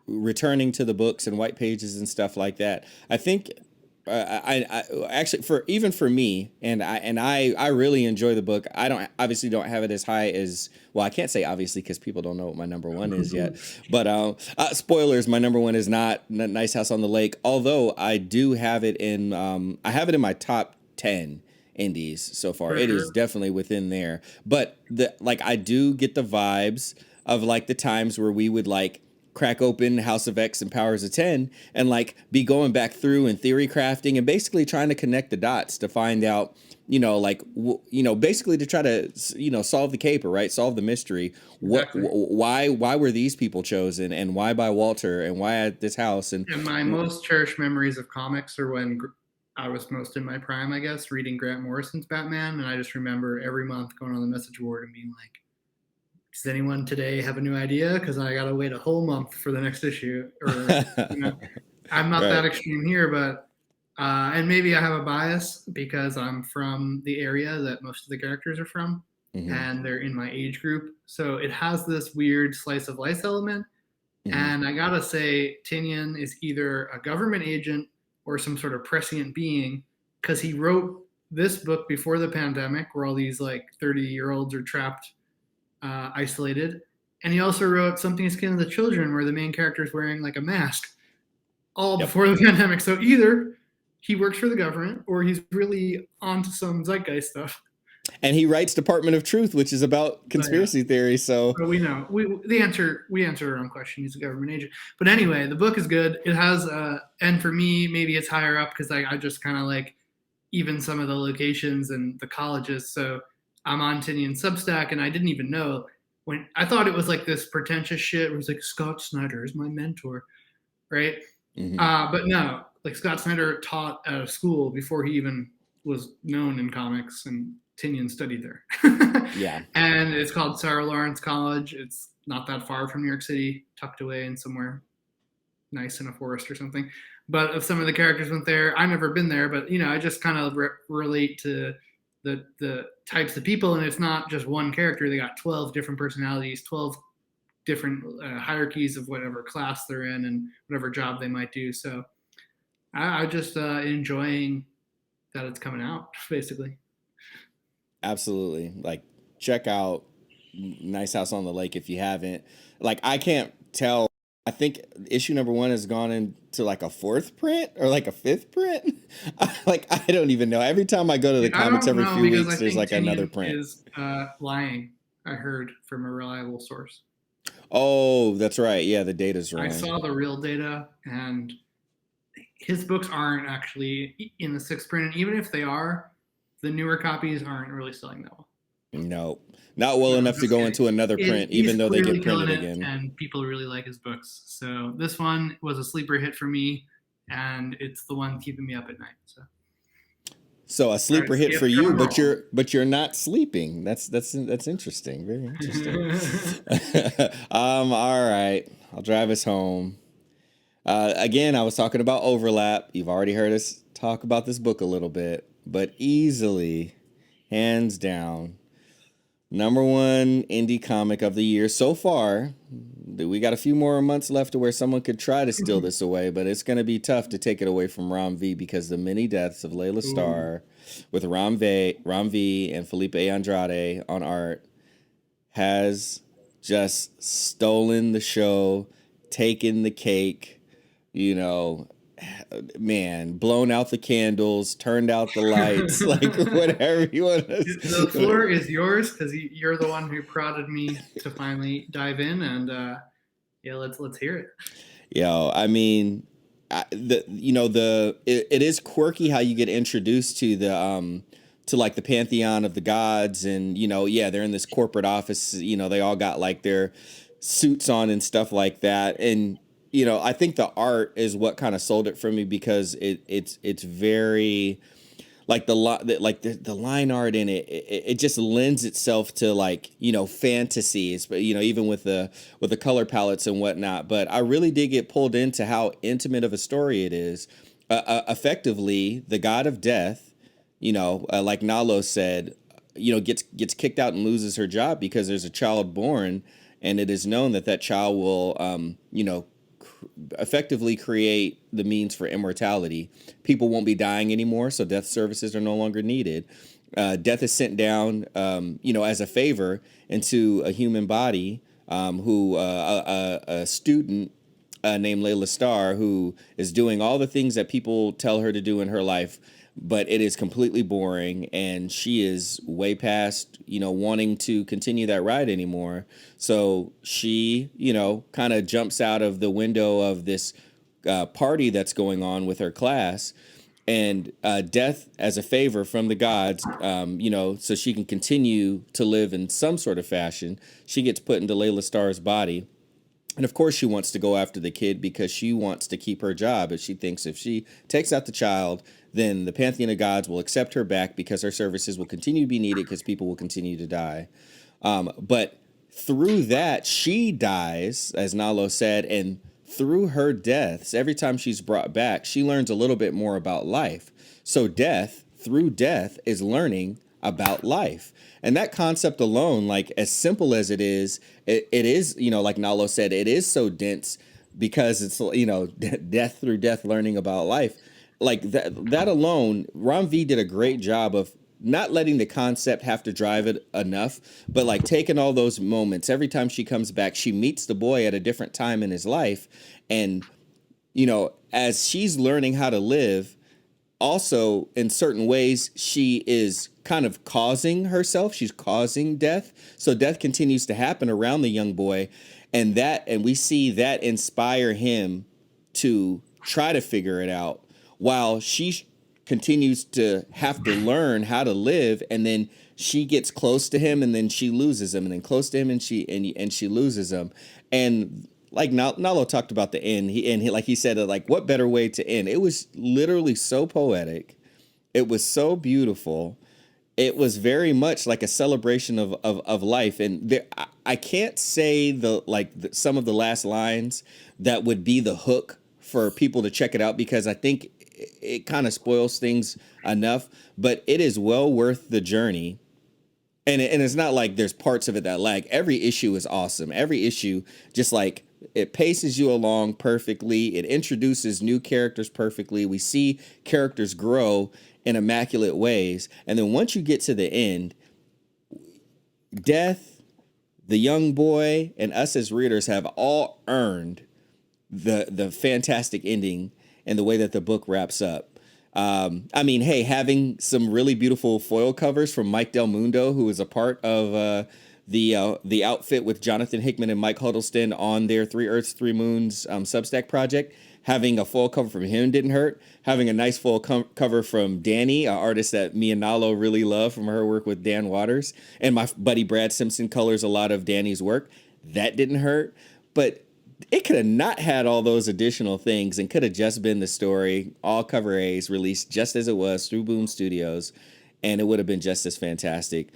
A: returning to the books and white pages and stuff like that. I think I actually, for even for me, and I really enjoy the book. I don't obviously don't have it as high as, well, I can't say obviously because people don't know what my number one is yet. But spoilers, my number one is not Nice House on the Lake. Although I do have it in, I have it in my top 10 indies so far.
B: For
A: It is
B: sure.
A: definitely within there. But I do get the vibes of like the times where we would like crack open House of X and Powers of 10 and like be going back through and theory crafting and basically trying to connect the dots to find out, basically to try to, solve the caper, right? Solve the mystery.
B: Exactly.
A: Why were these people chosen, and why by Walter, and why at this house? And
B: And my most cherished memories of comics are when I was most in my prime, I guess, reading Grant Morrison's Batman. And I just remember every month going on the message board and being like, does anyone today have a new idea? Because I got to wait a whole month for the next issue. Or, I'm not that
A: right.
B: extreme here, but, and maybe I have a bias because I'm from the area that most of the characters are from,
A: Hmm.
B: and they're in my age group. So it has this weird slice of life element.
A: Hmm.
B: And I gotta say, Tinian is either a government agent or some sort of prescient being, because he wrote this book before the pandemic, where all these like 30-year-olds are trapped, isolated. And he also wrote Something as Kin of the Children, where the main character is wearing like a mask, all
A: Yep.
B: before the pandemic. So either he works for the government or he's really onto some zeitgeist stuff.
A: And he writes Department of Truth, which is about
B: So yeah,
A: conspiracy theory. So
B: so we know we answered our own question. He's a government agent. But anyway, the book is good. It has and for me, maybe it's higher up because I just kind of like even some of the locations and the colleges. So I'm on Tinian Substack, and I didn't even know when I thought it was like this pretentious shit. Where it was like Scott Snyder is my mentor, right?
A: mhm.
B: But no, like Scott Snyder taught at a school before he even was known in comics, and Tinian studied there.
A: Yeah.
B: And it's called Sarah Lawrence College. It's not that far from New York City, tucked away in somewhere nice in a forest or something. But if some of the characters went there, I've never been there, but I just kind of relate to the types of people, and it's not just one character. They got 12 different personalities, 12 different hierarchies of whatever class they're in and whatever job they might do. So I just enjoying that it's coming out, basically.
A: Absolutely. Like, check out Nice House on the Lake if you haven't. Like, I can't tell. I think issue number one has gone into like a fourth print or like a fifth print. Like, I don't even know. Every time I go to the
B: I
A: comics
B: don't
A: every
B: know
A: few
B: because I
A: weeks, there's
B: think
A: like another
B: Tinian
A: print.
B: is lying. I heard from a reliable source.
A: Oh, that's right. Yeah, the data's
B: I
A: wrong.
B: saw the real data, and his books aren't actually in the sixth print. And even if they are, the newer copies aren't really selling that well.
A: No, not well
B: No,
A: enough to
B: just
A: go
B: kidding.
A: into another print,
B: He's
A: even though they
B: clearly
A: get
B: killing
A: printed
B: it,
A: again.
B: and people really like his books. So this one was a sleeper hit for me, and it's the one keeping me up at night. So,
A: So a
B: all right,
A: sleeper hit
B: Skip,
A: for you,
B: drum
A: but
B: roll.
A: you're not sleeping. That's interesting. Very interesting. All right. I'll drive us home. Again, I was talking about overlap. You've already heard us talk about this book a little bit, but easily, hands down, Number one indie comic of the year so far. We got a few more months left to where someone could try to steal this away, but it's going to be tough to take it away from Ram V because the many deaths of Layla
B: Ooh.
A: Star with Ram V and Felipe Andrade on art has just stolen the show, taken the cake, you know, man, blown out the candles, turned out the lights, like whatever you want
B: The
A: to.
B: floor is yours because you're the one who prodded me to finally dive in, and yeah, let's hear it.
A: I mean, it is quirky how you get introduced to the to like the pantheon of the gods, and yeah, they're in this corporate office. They all got like their suits on and stuff like that, and I think the art is what kind of sold it for me because it's very like the line art in it just lends itself to like fantasies, but even with the color palettes and whatnot. But I really did get pulled into how intimate of a story it is. Effectively, the god of death, like Nalo said, gets kicked out and loses her job because there's a child born, and it is known that that child will effectively create the means for immortality. People won't be dying anymore, so death services are no longer needed. Death is sent down, as a favor into a human body. Who a student named Layla Star, who is doing all the things that people tell her to do in her life, but it is completely boring, and she is way past wanting to continue that ride anymore. So she kind of jumps out of the window of this party that's going on with her class, and death as a favor from the gods, so she can continue to live in some sort of fashion. She gets put into Layla Star's body, and of course, she wants to go after the kid because she wants to keep her job. As she thinks if she takes out the child, then the pantheon of gods will accept her back because her services will continue to be needed because people will continue to die. But through that, she dies, as Nalo said, and through her deaths, every time she's brought back, she learns a little bit more about life. So through death, is learning about life. And that concept alone, like as simple as it is, like Nalo said, it is so dense because it's, death through death, learning about life. Like that alone, Ron V did a great job of not letting the concept have to drive it enough, but like taking all those moments. Every time she comes back, she meets the boy at a different time in his life. And, as she's learning how to live, also in certain ways she is kind of causing herself, she's causing death, so death continues to happen around the young boy, and we see that inspire him to try to figure it out while she continues to have to learn how to live, and then she gets close to him and then she loses him, and then close to him and she loses him. And like Nalo talked about the end, he like he said, like, what better way to end? It was literally so poetic. It was so beautiful. It was very much like a celebration of life. And I can't say some of the last lines that would be the hook for people to check it out, because I think it kind of spoils things enough, but it is well worth the journey. And it's not like there's parts of it that lag. Every issue is awesome. Every issue just like it paces you along perfectly. It introduces new characters perfectly. We see characters grow in immaculate ways. And then once you get to the end, Death, the young boy, and us as readers have all earned the fantastic ending and the way that the book wraps up. I mean, hey, having some really beautiful foil covers from Mike Del Mundo, who is a part of the outfit with Jonathan Hickman and Mike Huddleston on their Three Earths, Three Moons Substack project. Having a foil cover from him didn't hurt. Having a nice foil cover from Danny, an artist that me and Nalo really love from her work with Dan Waters, and my buddy Brad Simpson colors a lot of Danny's work. That didn't hurt. But it could have not had all those additional things and could have just been the story, all cover A's, released just as it was through Boom Studios, and it would have been just as fantastic.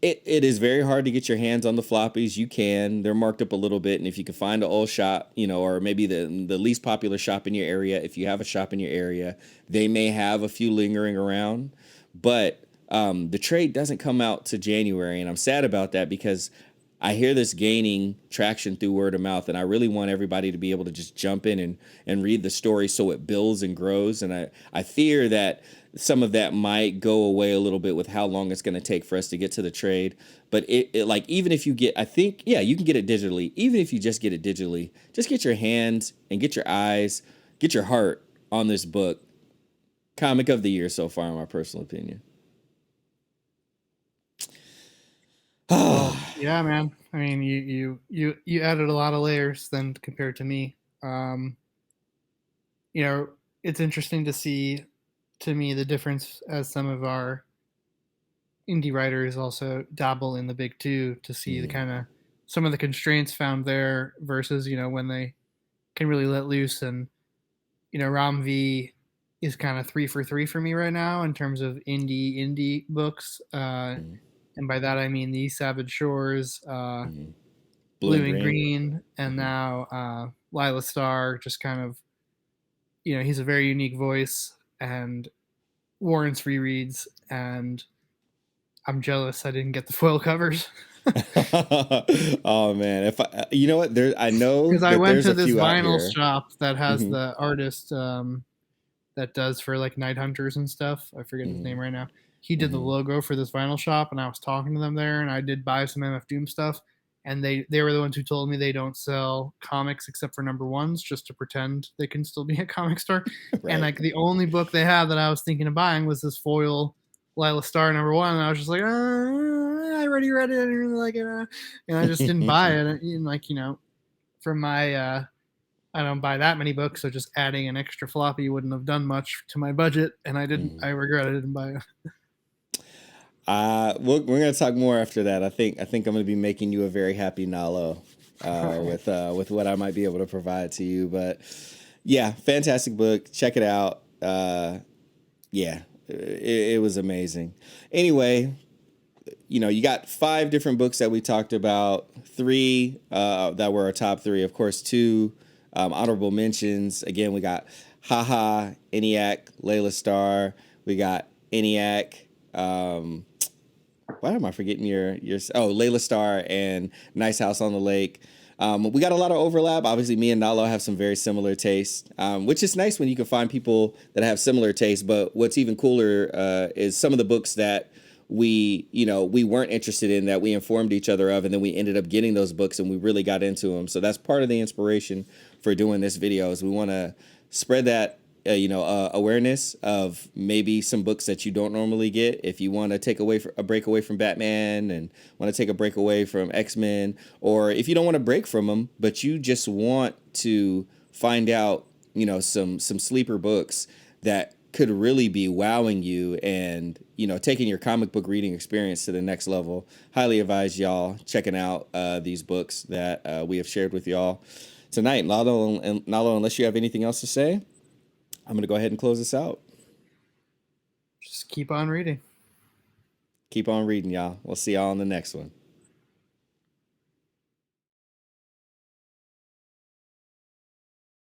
A: It is very hard to get your hands on the floppies. You can. They're marked up a little bit, and if you can find an old shop, or maybe the least popular shop in your area, if you have a shop in your area, they may have a few lingering around. But The trade doesn't come out to January, and I'm sad about that because I hear this gaining traction through word of mouth, and I really want everybody to be able to just jump in and read the story so it builds and grows. And I fear that some of that might go away a little bit with how long it's going to take for us to get to the trade. But it like, even if you get, I think, yeah, you can get it digitally. Even if you just get it digitally, just get your hands and get your eyes, get your heart on this book. Comic of the year so far, in my personal opinion.
B: Well, yeah, man. I mean, you added a lot of layers then compared to me. Um, you know, it's interesting to see, to me, the difference as some of our indie writers also dabble in the big two, to see the
A: Mm,
B: kind of some of the constraints found there versus, when they can really let loose. And Ram V is kind of 3 for 3 for me right now in terms of indie books.
A: mm,
B: And by that I mean the Savage Shores,
A: mm. Blue and
B: Blue and
A: green.
B: Green, and
A: Hmm.
B: now Lila Star. Just kind of, he's a very unique voice and warrants rereads. And I'm jealous I didn't get the foil covers
A: Oh man, if you know what, there, I know
B: because I
A: that
B: went
A: there's
B: to
A: a
B: this
A: few out
B: vinyl
A: here.
B: shop that has
A: Hmm.
B: the artist that does for like Night Hunters and stuff. I forget his
A: Hmm.
B: name right now. He did the
A: Hmm.
B: logo for this vinyl shop, and I was talking to them there, and I did buy some MF Doom stuff. And they were the ones who told me they don't sell comics except for number ones, just to pretend they can still be a comic store. And
A: Right.
B: like the only book they had that I was thinking of buying was this foil Lila Star number one, and I was just like, I already read it, I didn't really like it, and I just didn't buy it. And like, from my I don't buy that many books, so just adding an extra floppy wouldn't have done much to my budget, and I didn't.
A: Mhm.
B: I regret I didn't buy it.
A: We're gonna talk more after that. I think I'm gonna be making you a very happy Nalo
B: All right.
A: with what I might be able to provide to you. But yeah, fantastic book. Check it out. Yeah, it was amazing. Anyway, you got 5 different books that we talked about. 3 that were our top 3. Of course, 2 honorable mentions. Again, we got Haha, Iniac, Layla Star. We got Iniac. Um, why am I forgetting your? Oh, Layla Star and Nice House on the Lake. We got a lot of overlap. Obviously, me and Nalo have some very similar tastes, which is nice when you can find people that have similar tastes. But what's even cooler is some of the books that we weren't interested in, that we informed each other of, and then we ended up getting those books and we really got into them. So that's part of the inspiration for doing this video, is we want to spread that awareness of maybe some books that you don't normally get. If you want to take a break away from Batman and want to take a break away from X-Men, or if you don't want to break from them but you just want to find out some sleeper books that could really be wowing you and taking your comic book reading experience to the next level, highly advise y'all checking out these books that we have shared with y'all tonight. Nalo, unless you have anything else to say, I'm going to go ahead and close this out.
B: Just keep on reading.
A: Keep on reading, y'all. We'll see y'all on the next one.